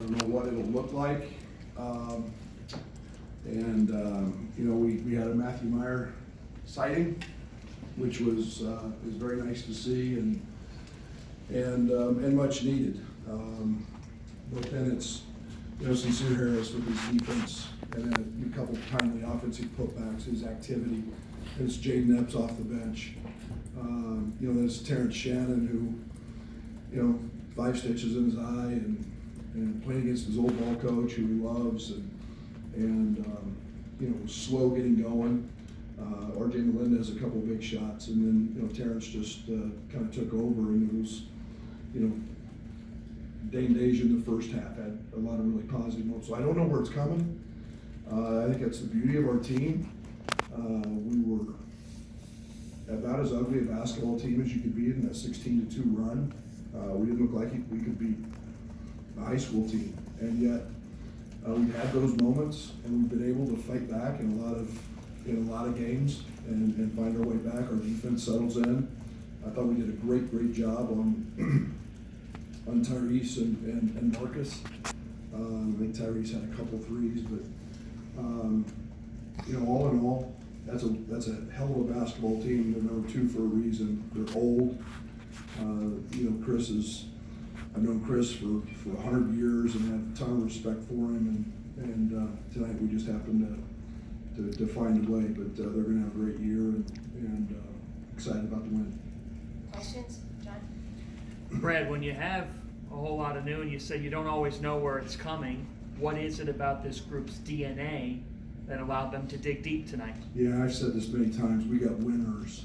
I don't know what it'll look like. We had a Matthew Meyer sighting, which was very nice to see and much needed. But then it's Sincere Harris with his defense, and then a couple of timely offensive putbacks, his activity. And it's Jaden Epps off the bench. There's Terrence Shannon, who 5 stitches in his eye and playing against his old ball coach who he loves and was slow getting going. RJ Melendez a couple of big shots, and then Terrence just kind of took over, and it was Dane Deja in the first half had a lot of really positive moments. So I don't know where it's coming. I think that's the beauty of our team. We were about as ugly a basketball team as you could be in that 16-2 run. We didn't look like we could beat a high school team, and yet we've had those moments, and we've been able to fight back in a lot of games and find our way back. Our defense settles in. I thought we did a great job on Tyrese and Marcus. I think Tyrese had a couple threes, but all in all, that's a hell of a basketball team. They're number 2 for a reason. They're old. I've known Chris for 100 years and have a ton of respect for him. And tonight we just happened to find a way. But they're going to have a great year and excited about the win. Questions, John? Brad, when you have a whole lot of new and you say you don't always know where it's coming, what is it about this group's DNA that allowed them to dig deep tonight? Yeah, I've said this many times. We got winners.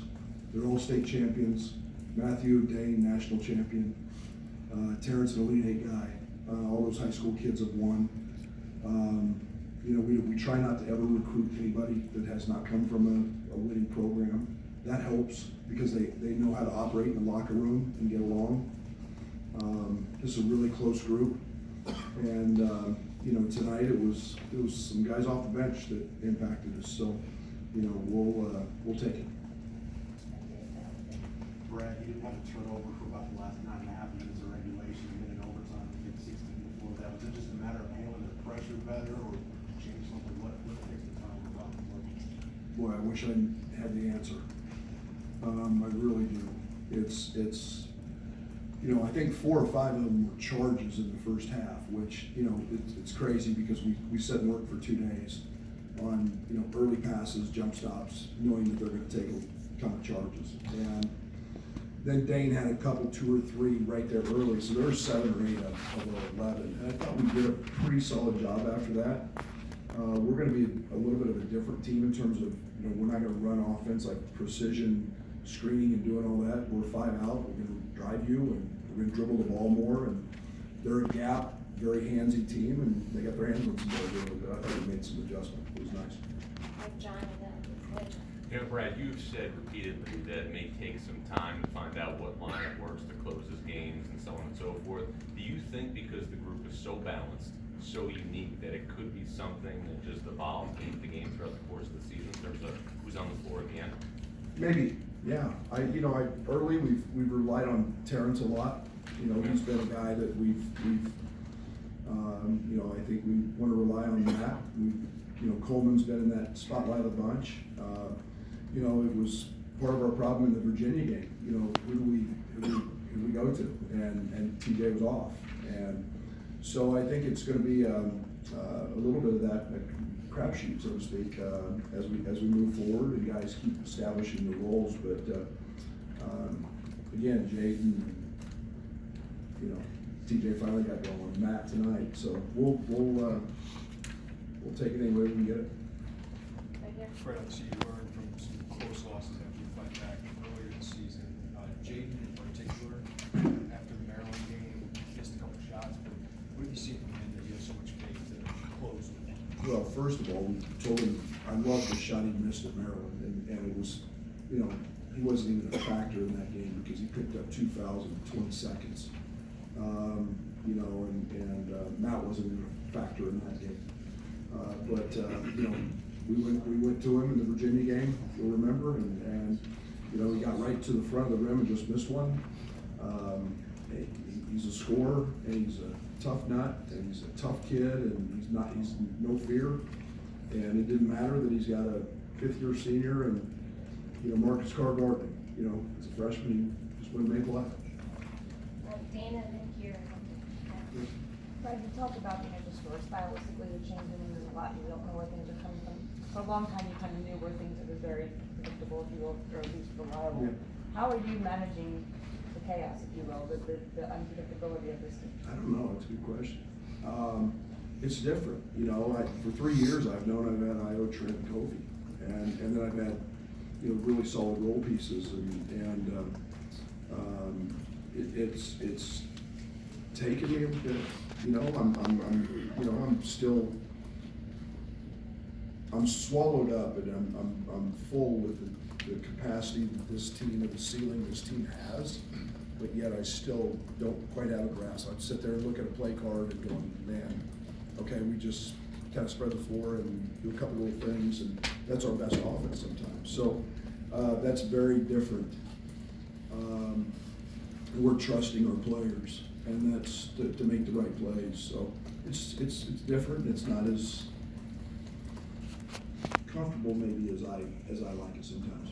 They're all state champions. Matthew Dane, national champion. Terrence, an Elite 8 guy. All those high school kids have won. We try not to ever recruit anybody that has not come from a winning program. That helps because they know how to operate in the locker room and get along. This is a really close group, and tonight it was some guys off the bench that impacted us. So we'll take it. Brad, you didn't have a turnover for about the last 9.5 minutes of regulation, and then in overtime, you get 16 before that. Was it just a matter of handling the pressure better, or change something? What takes the time about it? Boy, I wish I had the answer. I really do. It's I think 4 or 5 of them were charges in the first half, which it's crazy because we set and work for 2 days on early passes, jump stops, knowing that they're going to take a ton of charges. And then Dane had a couple, 2 or 3 right there early, so there were 7 or 8 of 11. And I thought we did a pretty solid job after that. We're going to be a little bit of a different team in terms of we're not going to run offense like precision screening and doing all that. We're 5 out. We're going to drive you and we're going to dribble the ball more. And they're a gap, very handsy team, and they got their hands on some ball really good. I thought we made some adjustment. It was nice. John, and then Brad, you've said repeatedly that it may take some time to find out what lineup works to close his games and so on and so forth. Do you think because the group is so balanced, so unique, that it could be something that just evolves game to game throughout the course of the season in terms of who's on the floor at the end? Maybe, yeah. Early we've relied on Terrence a lot. He's been a guy that we've I think we want to rely on that. Coleman's been in that spotlight a bunch. It was part of our problem in the Virginia game. Who do we go to? And TJ was off. And so I think it's going to be a little bit of that crapshoot, so to speak, as we move forward and guys keep establishing the roles. But again, Jaden, TJ finally got going. Matt tonight, so we'll take it any way we can get it. right here. Fred, obviously you learned from some close losses after you fight back earlier this season. Jaden in particular, after the Maryland game, missed a couple shots, but what have you seen from him that you have so much faith to close with? Well, first of all, we told him I loved the shot he missed at Maryland, and it was, he wasn't even a factor in that game because he picked up 2 fouls in 20 seconds. And Matt wasn't even a factor in that game. We went to him in the Virginia game, you'll remember, and he got right to the front of the rim and just missed one. He's a scorer, and he's a tough nut, and he's a tough kid, and he's no fear. And it didn't matter that he's got a fifth-year senior and, Marcus Carr guarding. As a freshman, he just went to make life. Dana, Nick here. Right, you talked about the store stylistically, you're changing them a lot, you don't know where things are coming from. For a long time, you kind of knew where things were very predictable, if you will, or at least reliable. Yeah. How are you managing the chaos, if you will, the unpredictability of this? I don't know, it's a good question. It's different, for 3 years I've known I've had Io, Trent, and Kofi. And then I've had, really solid role pieces it's taken me a bit, I'm swallowed up, and I'm full with the capacity that this team, and the ceiling this team has, but yet I still don't quite have a grasp. I'd sit there and look at a play card and going, man, okay, we just kind of spread the floor and do a couple little things, and that's our best offense sometimes. So that's very different. We're trusting our players, and that's to make the right plays. So it's different. It's not as comfortable maybe as I like it sometimes.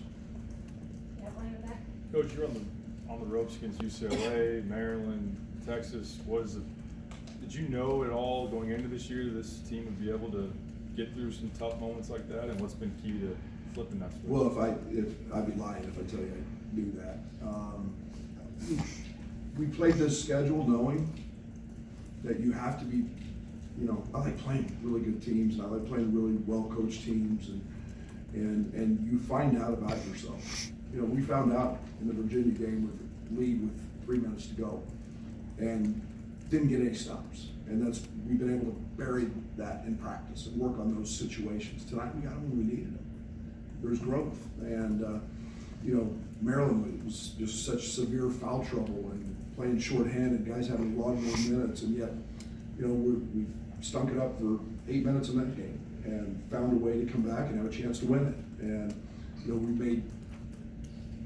Yeah, one in the back. Coach, you're on the ropes against UCLA, Maryland, Texas. Did you know at all going into this year that this team would be able to get through some tough moments like that? And what's been key to flipping that switch? Well, I'd be lying if I tell you I knew that. We played this schedule knowing that you have to be, I like playing really good teams, and I like playing really well-coached teams, and you find out about yourself. We found out in the Virginia game with the lead with 3 minutes to go, and didn't get any stops. And we've been able to bury that in practice and work on those situations. Tonight we got them when we needed them. There's growth, and Maryland was just such severe foul trouble and playing shorthanded, guys having a lot more minutes, and yet, we stunk it up for 8 minutes in that game and found a way to come back and have a chance to win it. And we made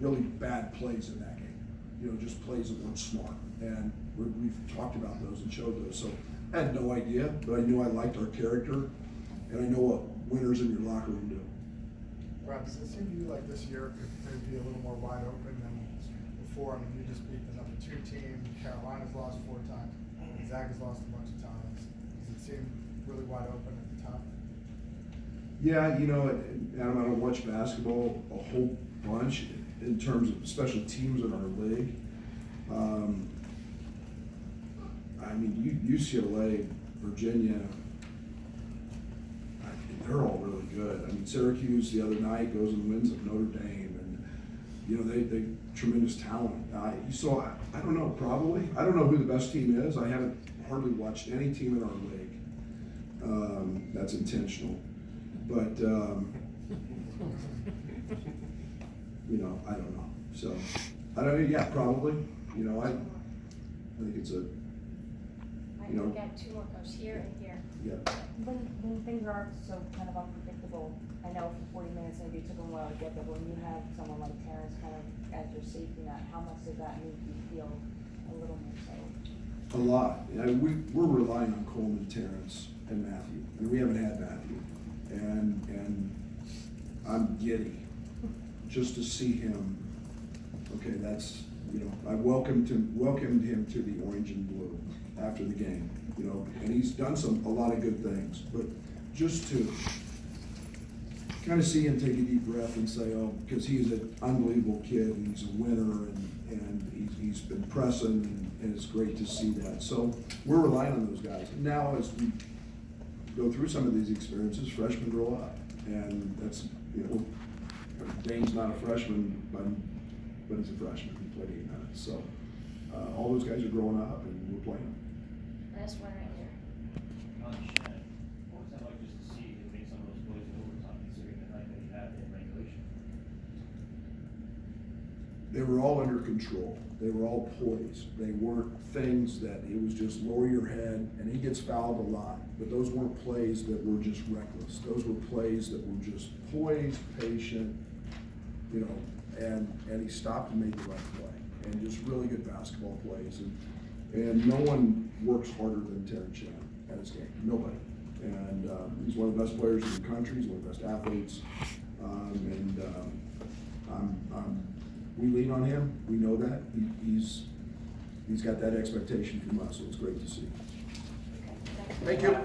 really bad plays in that game, just plays that weren't smart, and we've talked about those and showed those. So I had no idea, but I knew I liked our character, and I know what winners in your locker room do. Rob, does it seem to you like this year could maybe be a little more wide open than before? I mean, you just beat the number 2 team. Carolina's lost 4 times. Zaga's lost a bunch of times. Does it seem really wide open at the top? Yeah, Adam, I don't watch basketball a whole bunch in terms of special teams in our league. I mean, UCLA, Virginia, they're all really good. I mean, Syracuse the other night goes and wins at Notre Dame, and they tremendous talent. So I don't know, probably. I don't know who the best team is. I haven't hardly watched any team in our league. That's intentional, but I don't know. So I don't. Yeah, probably. I think it's a. We got 2 more coaches here and here. Yeah. When things are so kind of unpredictable, I know for 40 minutes maybe it took them a while to get there, but when you have someone like Terrence kind of as your safety net, how much does that make you feel a little more so? A lot. We're relying on Coleman, Terrence, and Matthew. And we haven't had Matthew. And I'm giddy just to see him. Okay, that's, I welcomed him to the orange and blue after the game, and he's done a lot of good things, but just to kind of see him take a deep breath and say, oh, because he's an unbelievable kid, and he's a winner, and he's been pressing, and it's great to see that. So we're relying on those guys. Now, as we go through some of these experiences, freshmen grow up, and that's, Dane's not a freshman, but he's a freshman. He played 8 minutes, so all those guys are growing up, and we're playing them. Last one right here. What was that like just to see you make some of those plays in overtime, considering the night that you had in regulation? They were all under control. They were all poised. They weren't things that it was just lower your head, and he gets fouled a lot, but those weren't plays that were just reckless. Those were plays that were just poised, patient, and he stopped and made the right play, and just really good basketball plays. And no one works harder than Terrence Shannon at his game, nobody. And he's one of the best players in the country, he's one of the best athletes. We lean on him, we know that. He's got that expectation from us, so it's great to see. Thank you.